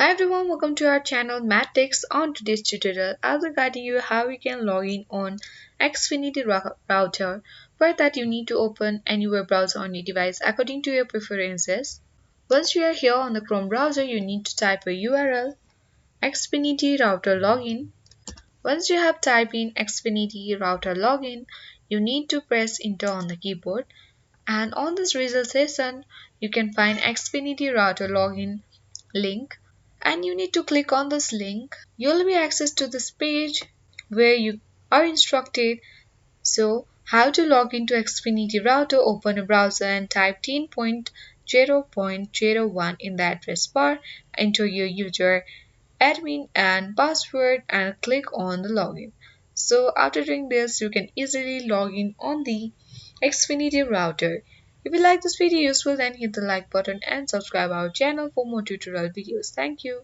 Hi everyone, welcome to our channel MadTech. On today's tutorial, I'll be guiding you how you can log in on Xfinity router. For that, you need to open any web browser on your device according to your preferences. Once you are here on the Chrome browser, you need to type a URL Xfinity router login. Once you have typed in Xfinity router login, you need to press enter on the keyboard. And on this result session, you can find Xfinity router login link and you need to click on this link. You'll be access to this page where you are instructed so how to log into Xfinity router. Open a browser and type 10.0.01 in the address bar. Enter your user admin and password and click on the login. So after doing this, you can easily log in on the Xfinity router. If you like this video useful, then hit the like button and subscribe our channel for more tutorial videos. Thank you.